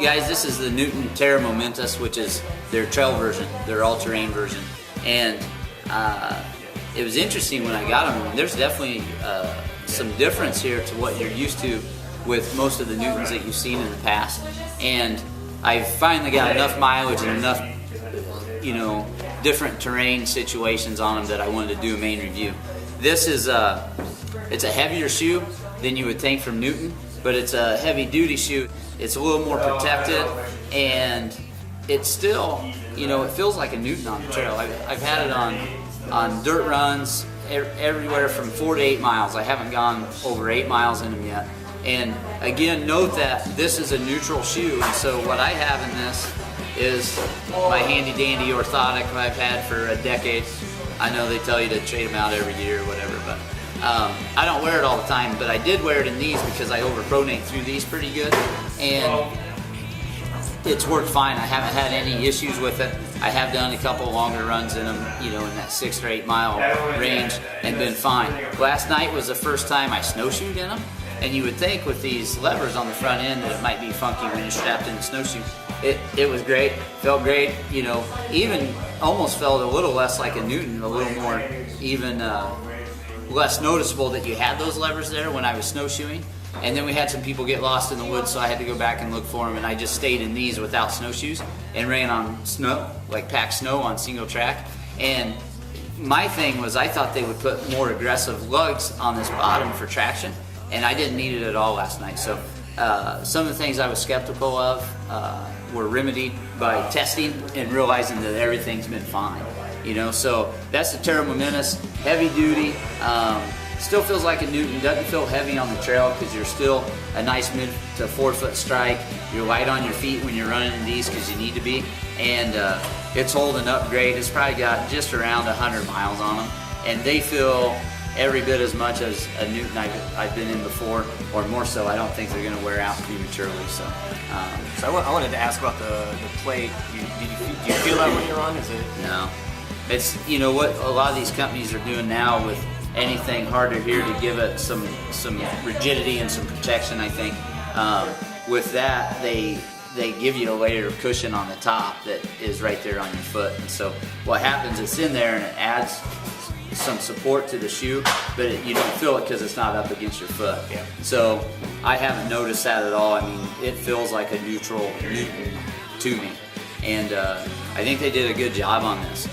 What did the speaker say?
Guys, this is the Newton Terra Momentus, which is their trail version, their all-terrain version. And it was interesting when I got them. There's definitely some difference here to what you're used to with most of the Newtons that you've seen in the past. And I finally got enough mileage and enough, different terrain situations on them that I wanted to do a main review. This is it's a heavier shoe than you would think from Newton, but it's a heavy duty shoe. It's a little more protected, and it's still, it feels like a Newton on the trail. I've had it on dirt runs everywhere from 4 to 8 miles. I haven't gone over 8 miles in them yet. And again, note that this is a neutral shoe, and so what I have in this is my handy dandy orthotic I've had for a decade. I know they tell you to trade them out every year or whatever, but I don't wear it all the time, but I did wear it in these because I overpronate through these pretty good, and it's worked fine. I haven't had any issues with it. I have done a couple longer runs in them, in that 6 or 8 mile range, and been fine. Last night was the first time I snowshoed in them, and you would think with these levers on the front end that it might be funky when you're strapped in the snowshoe. It was great, felt great, even almost felt a little less like a Newton, a little more even less noticeable that you had those levers there when I was snowshoeing. And then we had some people get lost in the woods, so I had to go back and look for them, and I just stayed in these without snowshoes and ran on snow, like packed snow on single track. And my thing was I thought they would put more aggressive lugs on this bottom for traction, and I didn't need it at all last night. So some of the things I was skeptical of were remedied by testing and realizing that everything's been fine. So that's the Terra Momentus, heavy duty. Still feels like a Newton, doesn't feel heavy on the trail because you're still a nice mid to forefoot strike. You're light on your feet when you're running in these because you need to be, and it's holding up great. It's probably got just around 100 miles on them, and they feel every bit as much as a Newton I've been in before, or more so. I don't think they're going to wear out prematurely. So I wanted to ask about the plate. Do you feel that when you're on? Is it? No. It's, what a lot of these companies are doing now with anything harder here to give it some rigidity and some protection, I think. With that, they give you a layer of cushion on the top that is right there on your foot. And so what happens, it's in there and it adds some support to the shoe, but you don't feel it because it's not up against your foot. Yeah. So I haven't noticed that at all. I mean, it feels like a neutral Newton to me. And I think they did a good job on this.